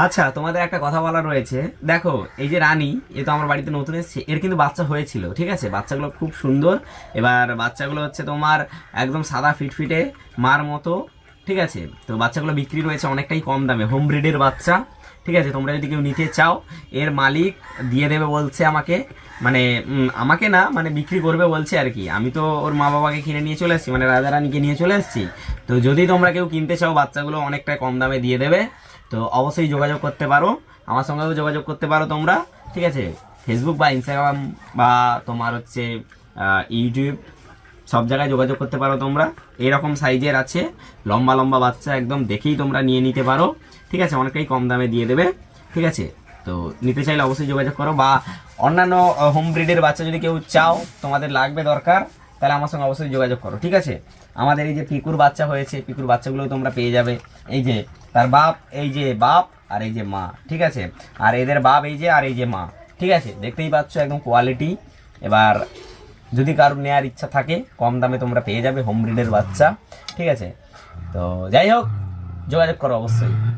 আচ্ছা, তোমাদের একটা কথা বলা রয়েছে। দেখো, এই যে রানী, এ তো আমার বাড়িতে নতুন এসেছে, এর কিন্তু বাচ্চা হয়েছিল, ঠিক আছে? বাচ্চাগুলো খুব সুন্দর। এবার বাচ্চাগুলো হচ্ছে তোমার একদম সাদা ফিটফিটে মার মতো, ঠিক আছে? তো বাচ্চাগুলো বিক্রি রয়েছে অনেকটাই কম দামে, হোম ব্রিডের বাচ্চা, ঠিক আছে? তোমরা যদি কেউ নিতে চাও, এর মালিক দিয়ে দেবে বলছে আমাকে, মানে আমাকে না, মানে বিক্রি করবে বলছে আর কি। আমি তো ওর মা বাবাকে কিনে নিয়ে চলে এসেছি, মানে রাজা রানীকে নিয়ে চলে এসেছি। তো যদি তোমরা কেউ কিনতে চাও, বাচ্চাগুলো অনেকটা কম দামে দিয়ে দেবে। তো অবশ্যই যোগাযোগ করতে পারো, আমার সঙ্গেও যোগাযোগ করতে পারো তোমরা, ঠিক আছে? ফেসবুক বা ইনস্টাগ্রাম বা তোমার হচ্ছে ইউটিউব, সব জায়গায় যোগাযোগ করতে পারো তোমরা। এরকম সাইজের আছে, লম্বা লম্বা বাচ্চা, একদম দেখেই তোমরা নিয়ে নিতে পারো, ঠিক আছে? অনেকটাই কম দামে দিয়ে দেবে, ঠিক আছে? তো নিতে চাইলে অবশ্যই যোগাযোগ করো। বা অন্যান্য হোম ব্রিডের বাচ্চা যদি কেউ চাও, তোমাদের লাগবে দরকার, তাহলে আমার সঙ্গে অবশ্যই যোগাযোগ করো, ঠিক আছে? আমাদের এই যে পিকুর বাচ্চা হয়েছে, পিকুর বাচ্চাগুলো তোমরা পেয়ে যাবে। এই যে তার বাপ, এই যে বাপ, আর এই যে মা, ঠিক আছে? আর এদের বাপ এই যে, আর এই যে মা, ঠিক আছে? দেখতেই পাচ্ছ একদম কোয়ালিটি। এবার যদি কারোর নেওয়ার ইচ্ছা থাকে, কম দামে তোমরা পেয়ে যাবে হোম ব্রিডের বাচ্চা, ঠিক আছে? তো যাই হোক, যোগাযোগ করো অবশ্যই।